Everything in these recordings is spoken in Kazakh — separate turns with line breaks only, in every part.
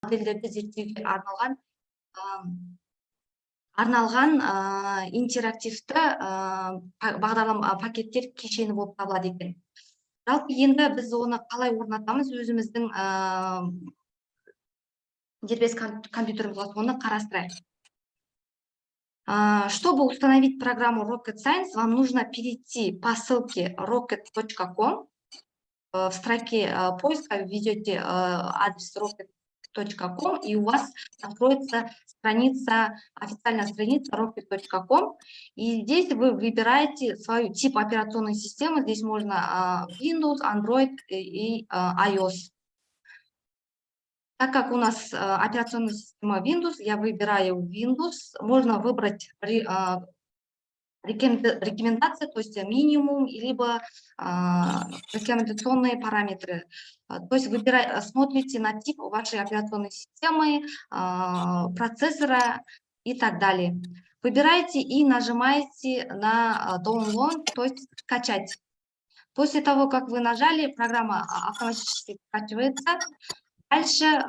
модельдерди зерттөөгө арналган интерактивді бағдарлама пакеттер кешені болып табылады екен. Жалпы енді біз оны қалай орнатамыз, өзіміздің дербес компьютерімізге оны қарастырайық. Чтобы установить программу Rocket Science, вам нужно перейти по ссылке rocket.com. В строке поиска введете адрес rocket.com, и у вас откроется официальная страница rocket.com. И здесь вы выбираете свой тип операционной системы. Здесь можно Windows, Android и iOS. Так как у нас операционная система Windows, я выбираю Windows. Можно выбрать рекомендации, то есть минимум, либо рекомендационные параметры. То есть смотрите на тип вашей операционной системы, процессора и так далее. Выбираете и нажимаете на download, то есть скачать. После того, как вы нажали, программа автоматически скачивается. Дальше,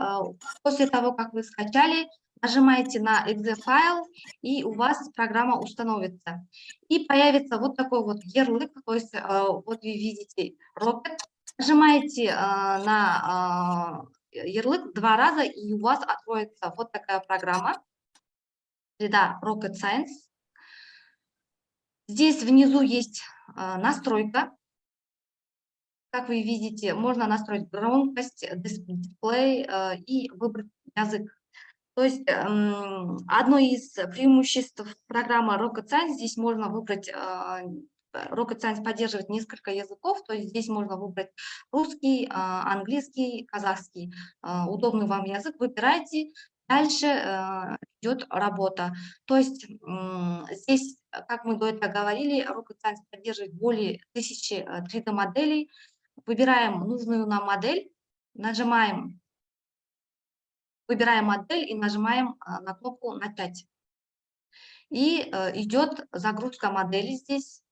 после того, как вы скачали, нажимаете на .exe файл, и у вас программа установится. И появится вот такой вот ярлык, то есть вот вы видите Rocket. Нажимаете на ярлык 2 раза, и у вас откроется вот такая программа. Среда Rocket Science. Здесь внизу есть настройка. Как вы видите, можно настроить громкость, дисплей и выбрать язык. То есть одно из преимуществ программы Rocket Science, здесь можно выбрать, Rocket Science поддерживает несколько языков, то есть здесь можно выбрать русский, английский, казахский. Удобный вам язык выбирайте. Дальше идет работа. То есть здесь, как мы до этого говорили, Rocket Science поддерживает более 1000 3D-моделей. Выбираем нужную нам модель, выбираем модель и нажимаем на кнопку «Начать». И идет загрузка модели здесь.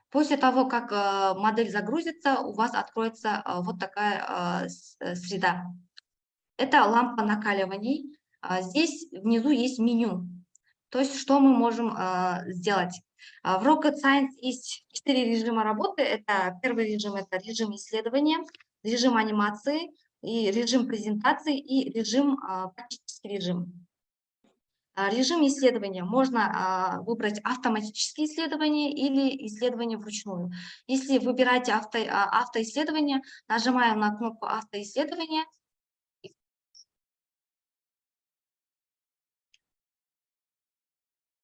После того, как модель загрузится, у вас откроется вот такая среда. Это лампа накаливаний. Здесь внизу есть меню. То есть что мы можем сделать? В Rocket Science есть 4 режима работы. Это первый режим, это режим исследования, режим анимации, и режим презентации, и режим практический режим. Режим исследования можно выбрать автоматические исследования или исследования вручную. Если выбираете автоисследование, нажимаем на кнопку автоисследования.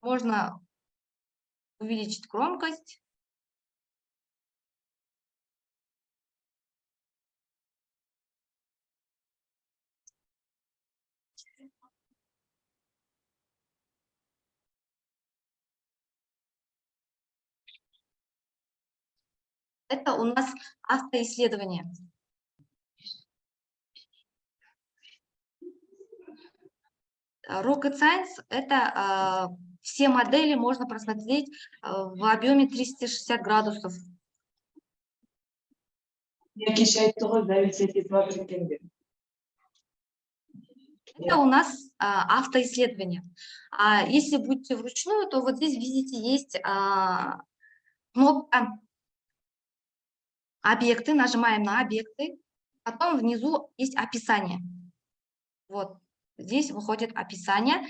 Можно увеличить громкость. Это у нас автоисследование. Rocket Science – это все модели можно просмотреть в объеме 360 градусов. Это у нас автоисследование. А если будете вручную, то вот здесь, видите, есть кнопка «Объекты». Нажимаем на «Объекты». Потом внизу есть описание. Вот здесь выходит описание.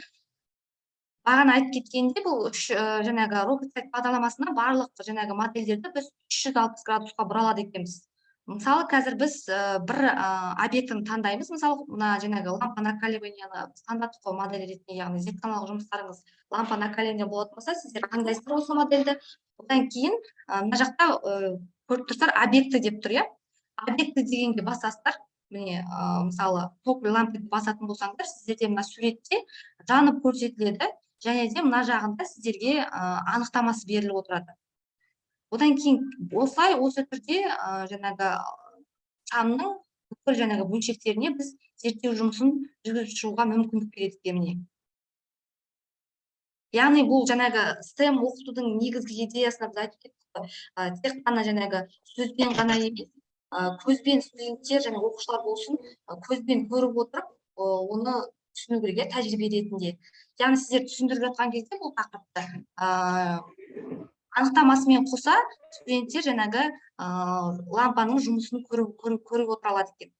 Бағана айтып кеткенде, бұл жаңағы Rocket Science бағдарламасына барлық жаңағы модельдерді біз 360 градусқа бұра алады екенбіз. Мысалы, қазір біз бір объектіні таңдаймыз. Мысалы, мына жаңағы лампа накаливанияны таңдадық қой модель ретінде, яғни зертханалық жұмыстарыңыз лампа накаливания болатын болса, сіздер таңдайсыздар осы модельді. Одан кейін мына жақта көріп тұрсыздар, объекті деп тұр, иә? Объекті дегенге басасыздар. Міне, мысалы, топлый лампаны басатын болсаңдар, сіздерде мына суретте жанып көрсетіледі, және де мына жағында сіздерге анықтамасы беріліп отырады. Одан кейін осылай, осы түрде жаңағы санның бүкіл жаңағы бөлшектеріне біз зерттеу жұмысын жүргізіп шығуға мүмкіндік береді міне. Яғни бұл жаңағы STEM оқытудың негізгі идеясына біз айтып кеттік. Тек қана жаңағы сөзбен ғана емес, көзбен студенттер және оқушылар болсын, көзбен көріп отырып, оны түсіну керек, тәжірибе ретінде. Яғни сіздер түсіндіріп жатқан кезде бұл тақырыпты анықтамасымен қоса студенттер жаңағы лампаның жұмысын көріп отыра алады екен.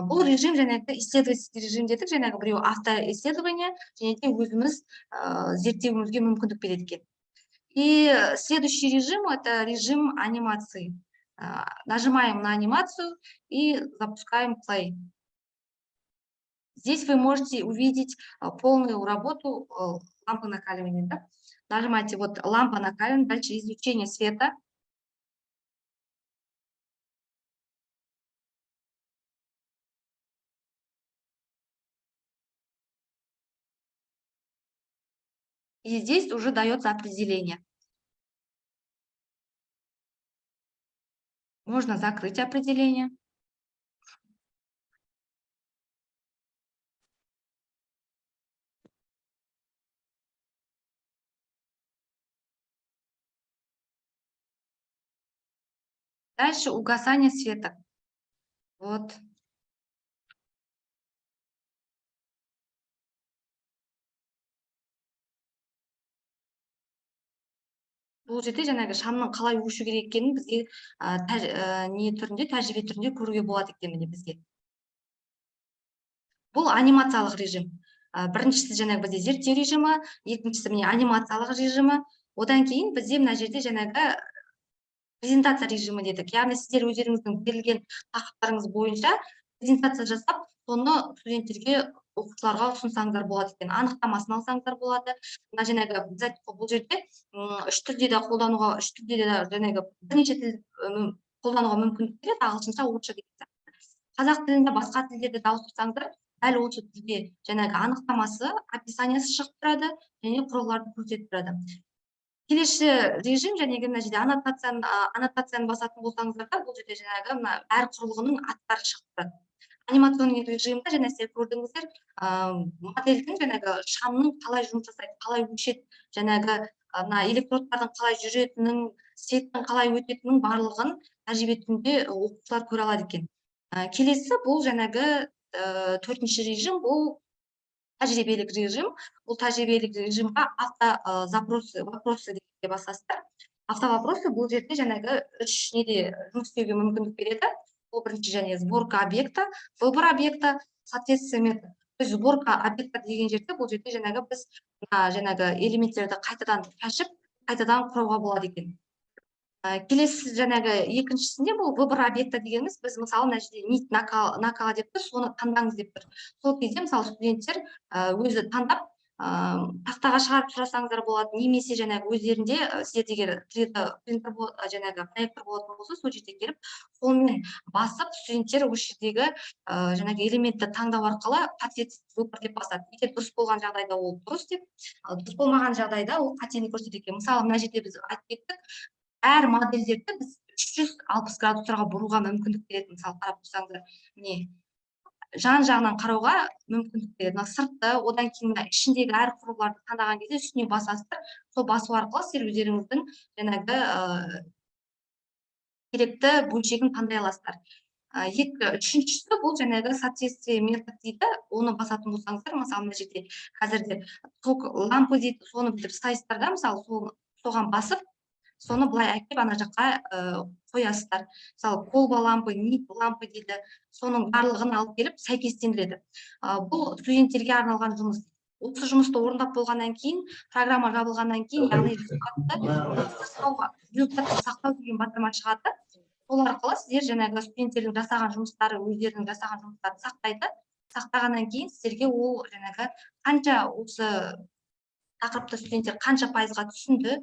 Бұл режим жаңағы исследовательский режим дедік, жаңағы біреу автоисследование, және де өзіміз зерттеуімізге мүмкіндік береді екен. И следующий режим — это режим анимации. Нажимаем на анимацию и запускаем play. Здесь вы можете увидеть полную работу лампы накаливания. Да? Нажимаете вот лампа накаливания, дальше излучение света. И здесь уже дается определение. Можно закрыть определение. Дальше угасание света. Вот. Бұл жерде жаңағы шамның қалай өшу керек екенін бізге не түрінде, тәжірибе түрінде көруге болады екен міне бізге. Бұл анимациялық режим. Біріншісі жаңағы бізде зерттеу режимі, екіншісі міне анимациялық режимі. Одан кейін бізде мына жерде жаңағы презентация режимі дедік. Яғни сіздер өздеріңіздің берілген тақырыптарыңыз бойынша презентация жасап, соны студенттерге, оқушыларға ұсынсаңыздар болады екен. Анықтамасын алсаңыздар болады. Мына жаңағы бұл жерде үш тілде де қолдануға, үш тілде де жаңағы бірнеше тіл қолдануға мүмкіндік береді, ағылшынша, орысша деген. Қазақ тілінде басқа тілдерде ауыстырсаңыздар, дәл осы тілде жаңағы анықтамасы, описаниясы шығып тұрады, және құрылғыларды көрсетіп тұрады. Келесі режим жәнегі мына жерде аннотацияны басатын болсаңыздар да, бұл жерде жаңағы әр құрылғының аттары шығып тұрады. Анимационный режимде және сіздер көрдіңіздер, модельдің жаңағы шамның қалай жұмыс жасайды, қалай өшеді, жаңағы электродтардың қалай жүретінін, светтің қалай өтетінін барлығын тәжірибе түрінде оқушылар көре алады екен. Келесі бұл жаңағы төртінші режим, бұл тәжірибелік режим. Бұл тәжірибелік режимға вопросы деп басасыздар. Автовопросы бұл жерде жаңағы үш неде жұмыс істеуге мүмкіндік береді. Бұл бірінші және сборка объекта, выбор объекта, соответствие метод. То есть сборка объекта деген жерде бұл жерде жаңағы біз жаңағы элементтерді қайтадан кәшіп, қайтадан құруға болады екен. Келесі жаңағы екіншісінде бұл выбор объекта дегеніміз, біз мысалы мына жерде нит накала деп тұр, соны таңдаңыз деп тұр. Сол кезде мысалы студенттер өзі таңдап тақтаға шығарып сұрасаңыздар болады, немесе жаңағы өздерінде сіздердегі принтер жаңағы проектор болатын болса, сол жерде келіп, сонымен басып студенттер осы жердегі жаңағы элементті таңдау арқылы қателіксіз выбор деп басады. Егер дұрыс болған жағдайда ол дұрыс деп, дұрыс болмаған жағдайда ол қатені көрсетеді екен. Мысалы мына жерде біз айтып кеттік, әр модельдерді біз 360 градустарға бұруға мүмкіндік береді. Мысалы қарап тұрсаңыздар, міне жан-жағынан қарауға мүмкіндік береді. Сыртты, одан кейін ішіндегі әр құрылғыларды таңдаған кезде үстіне басасыздар. Сол басу арқылы сіздер өздеріңіздің жаңағы керекті бөлшегін таңдай аласыздар. Үшіншісі бұл жаңағы соответствие метод дейді. Оны басатын болсаңыздар, мысалы мына жерде қазірде ток лампы дейді, соны біліп сайыстар да, мысалы соған басып, соны былай әкеп ана жаққа қоясыздар. Мысалы колба лампы, нит лампы дейді, соның барлығын алып келіп сәйкестендіреді. Бұл студенттерге арналған жұмыс. Осы жұмысты орындап болғаннан кейін, программа жабылғаннан кейін, яғни результатты сақтау деген батырма шығады. Сол арқылы сіздер жаңағы студенттердің жасаған жұмыстары, өздерінің жасаған жұмыстарын сақтайды. Сақтағаннан кейін сіздерге ол жаңағы қанша осы тақырыпты студенттер қанша пайызға түсінді,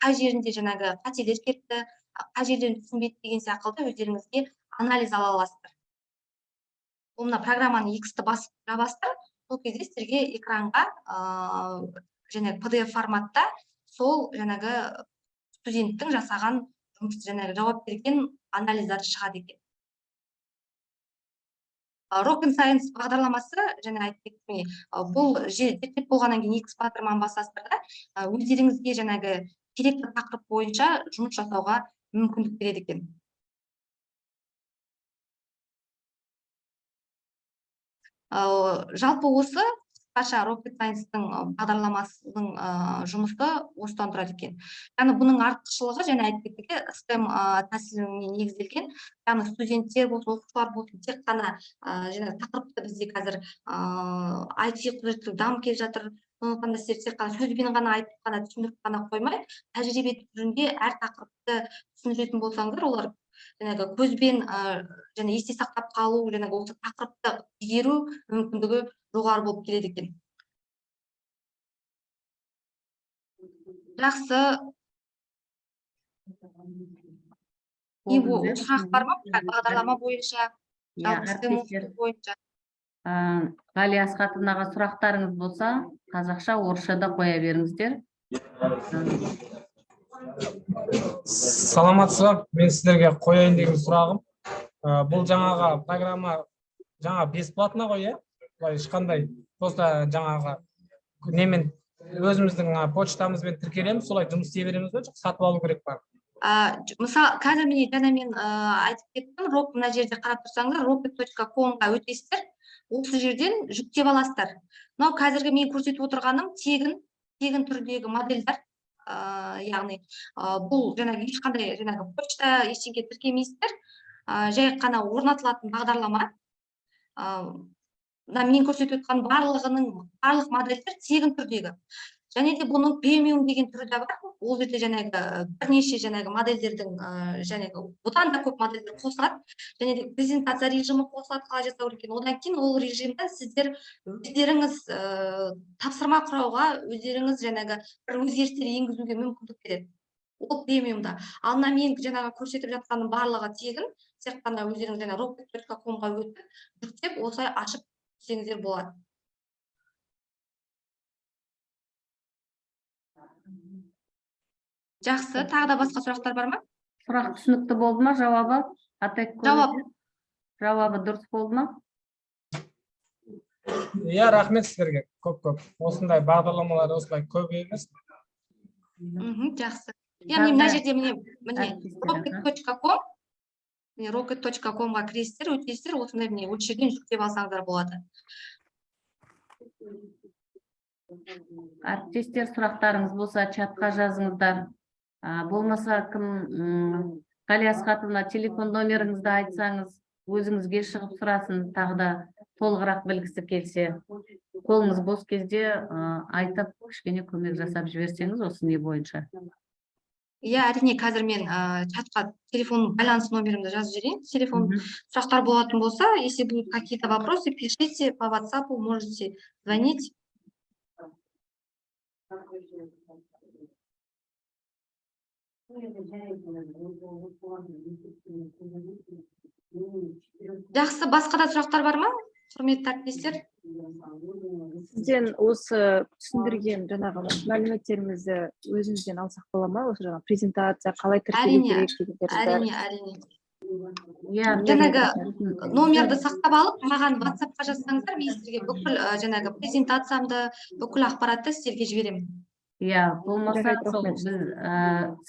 қай жерінде жаңағы қателер кетті, қай жерден түсінбеді деген сияқты өздеріңізге анализ ала аласыздар. Мына программаны X-ті басып жабасыздар, сол кезде сіздерге экранға жаңағы PDF форматта сол жаңағы студенттің жасаған жаңағы жауап берген анализдары шығады екен. Rock and Science бағдарламасы, және айтып кеттім, бұл зерттеп болғаннан кейін X батырманы басасыздар да, өздеріңізге жаңағы керекті тақырып бойынша жұмыс жасауға мүмкіндік береді екен. Жалпы осы қысқаша Rocket Science-тың бағдарламасының жұмысы осыдан тұрады екен. Яғни бұның артықшылығы және айтып кеттік, STEM тәсіліне негізделген. Яғни студенттер болсын, оқушылар болсын, тек қана жаңағы тақырыпты бізде қазір IT құзыреттілік дамып келе жатыр. Сондықтан да тек қана сөзбен ғана айтып қана түсіндіріп қана қоймай, тәжірибе түрінде әр тақырыпты түсіндіретін болсаңыздар, олар жаңағы көзбен және есте сақтап қалу, жаңағы осы тақырыпты игеру мүмкіндігі жоғары болып келеді екен. Жақсы. Сұрақ бар ма? Бағдарлама бойынша, бойынша.
Ғали Асхатовнаға сұрақтарыңыз болса, қазақша, орысшада қоя беріңіздер.
Саламатсыздар, мен сіздерге қояйын деген сұрағым. Бұл жаңаға программа жаңа бесплатно ғой, иә? Былай ешқандай, просто жаңаға немен өзіміздің почтамызбен тіркелеміз, солай жұмыс істей береміз бе, жоқ сатып алу керек па?
Мысалы, қазір мен айтып кеттім, мына жерде қарап тұрсаңыздар, rocket.com-ға өтесіздер, осы жерден жүктеп аласыздар. Мынау қазіргі мен көрсетіп отырғаным тегін түрдегі модельдер. Яғни бұл жаңағы ешқандай почта ештеңе тіркемейсіздер, жай ғана орнатылатын бағдарлама. Мен көрсетіп отқан барлық модельдер тегін түрдегі. Және де бұның премиум деген түрі де бар. Ол жерде бірнеше модельдердің бұдан да көп модельдер қосылады. Және де презентация режимі қосылады, қалай жасау керек екенін. Одан кейін ол режимді сіздер өздеріңіз тапсырма құрауға, өздеріңіз бір өзгерістер енгізуге мүмкіндік береді. Ол премиумда. Ал мен көрсетіп жатқаным барлығы тегін, тек қана өздеріңіз rocket.com-ға өтіп, жүктеп, осылай ашып көрсеңіздер болады. Жақсы, тағы да басқа сұрақтар бар ма?
Сұрақ түсінікті болды ма, жауабы? Жауабы дұрыс болды ма?
Иә, рахмет сіздерге, көп. Осындай бағдарламалар осылай көп емес.
Жақсы. Мен мына жерде rocket.com-ға кіресіздер, өтесіздер, осындай осы жерден жүктеп алсаңыздар болады.
Әріптестер, сұрақтарыңыз болса, чатқа жазыңыздар. Болмаса, кім Ғали Асхатовна телефон номеріңізді айтсаңыз, өзіңізге шығып сұрасын, тағы да толығырақ білгісі келсе, қолыңыз бос кезде айтып, кішкене көмек жасап жіберсеңіз, осы не бойынша.
Иә, әрине, қазір мен чатқа телефон байланыс номерімді жазып жіберейін. Телефон сұрақтар болатын болса, если будут какие-то вопросы, пишите по WhatsApp, можете звонить. Жақсы, басқа да сұрақтар бар ма? Құрметті әріптестер.
Сізден осы түсіндірген мәліметтерімізді өзіңізден алсақ бола ма? Осы презентация қалай тіркелу керек дегендерді.
Әрине. Номерді сақтап алып, маған WhatsApp-қа жазсаңыздар, мен сіздерге бүкіл презентациямды, бүкіл ақпаратты сіздерге жіберемін.
Иә, болмаса біз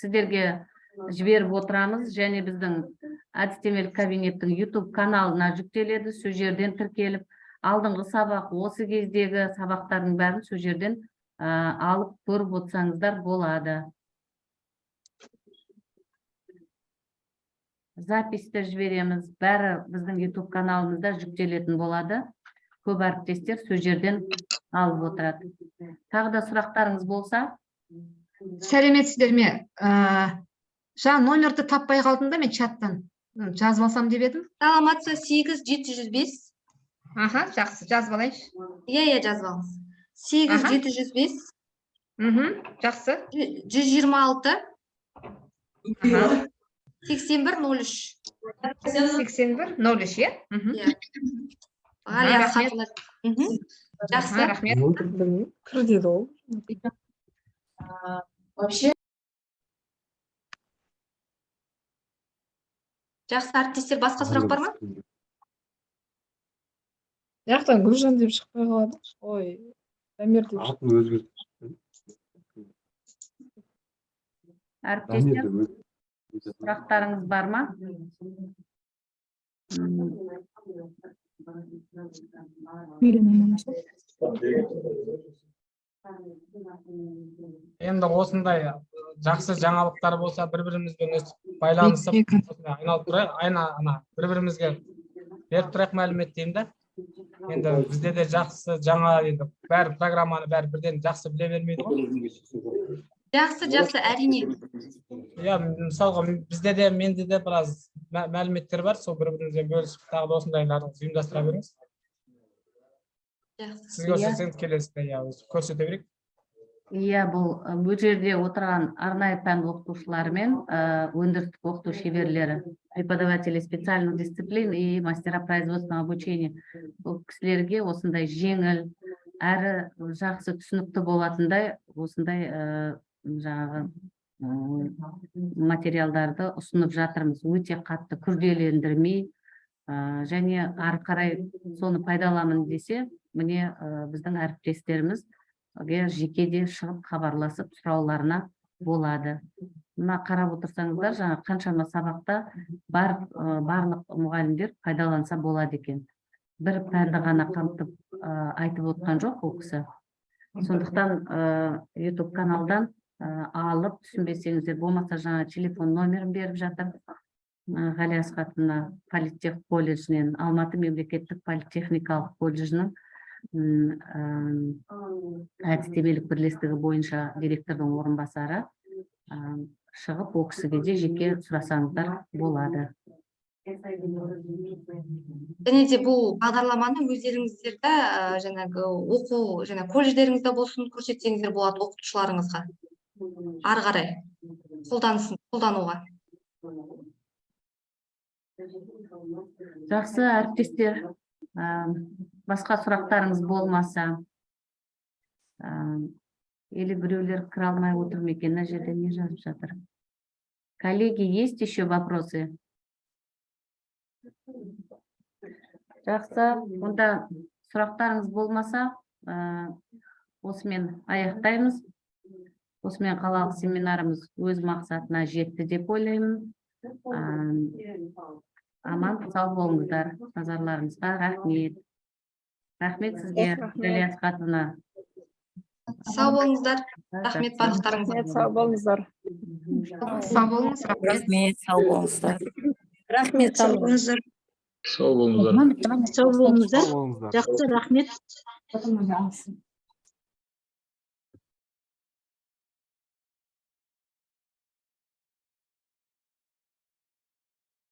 сіздерге жіберіп отырамыз, және біздің әдістемелік кабинеттің YouTube каналына жүктеледі, сол жерден тіркеліп, алдыңғы сабақ, осы кездегі сабақтардың бәрін сол жерден алып көріп отырсаңыздар болады. Записті жібереміз, бәрі біздің YouTube каналымызда жүктелетін болады. Көп әріптестер сол жерден алып отырады. Тағы да сұрақтарыңыз болса?
Сәлеметсіздер ме? Жаңа номерді таппай қалдым да, мен чаттан жазып алсам деп едім.
Саламатсыз, 8705.
Жақсы, жазып алайыншы.
Иә, жазып алыңыз. 8705.
Жақсы.
126. 8103.
8103, иә?
Ғали Асхатовна. Жақсы.
Рахмет.
Кірдеді ол.
Вообще. Жақсы, әріптестер, басқа сұрақ бар ма?
Яқтан Гүлжан деп шықпай қалады. Ой, Дамир деп шықпай.
Әріптестер, сұрақтарыңыз бар ма?
Енді осындай жақсы жаңалықтар болса, бір-бірімізбен өстіп байланысып, осындай айналып тұрайық, ана бір-бірімізге беріп тұрайық мәлімет деймін да. Енді бізде де жақсы жаңа, енді бәрі программаны бәрі бірден жақсы біле бермейді ғой.
Жақсы, әрине.
Иә, мысалға бізде де, менде де біраз мәліметтер бар, сол бір-бірімізбен бөлісіп, тағы да осындайларды ұйымдастыра беріңіз.
Жақсы.
Сізге көрсетсеңіз келесіде, иә, көрсете берейік.
Иә, бұл жерде отырған арнайы пән оқытушылары мен өндірістік оқыту шеберлері, преподаватели специальных дисциплин и мастера производственного обучения. Бұл кісілерге осындай жеңіл, әрі жақсы түсінікті болатындай, осындай жаңағы материалдарды ұсынып жатырмыз. Өте қатты күрделендірмей, және ары қарай соны пайдаланамын десе, міне біздің әріптестеріміз жеке де шығып хабарласып сұрауларына болады. Мына қарап отырсаңыздар, жаңа қаншама сабақта барлық мұғалімдер пайдаланса болады екен. Бір пәнді ғана қамтып айтып отқан жоқ ол кісі. Сондықтан YouTube каналдан алып түсінбесеңіздер, болмаса жаңа телефон номерін беріп жатыр. Ғали Асхатовна политех колледжінен, Алматы мемлекеттік политехникалық колледжінің әдістемелік бірлестігі бойынша директордың орынбасары, шығып ол кісіге де жеке сұрасаңыздар болады.
Және де бұл бағдарламаны өздеріңіздерді жаңағы оқу, және колледждеріңізде болсын көрсетсеңіздер болады оқытушыларыңызға. Ары қарай қолдануға.
Жақсы, әріптестер, басқа сұрақтарыңыз болмаса, или біреулер кіре алмай отыр ма екен, мына жерде не жазып жатыр? Коллеги, есть еще вопросы? Жақсы, онда сұрақтарыңыз болмаса, осымен аяқтаймыз. Осымен қалалық семинарымыз өз мақсатына жетті деп ойлаймын. Аман, сау болыңыздар. Назарларыңызға рахмет. Рахмет сізге, Ғали Асхатовна.
Сау болыңыздар. Рахмет барлықтарыңызға.
Сау болыңыздар.
Сау болыңыз, рахмет.
Сау болыңыздар.
Рахмет, сау болыңыздар.
Сау болыңыздар.
Сау болыңыздар. Жақсы, рахмет.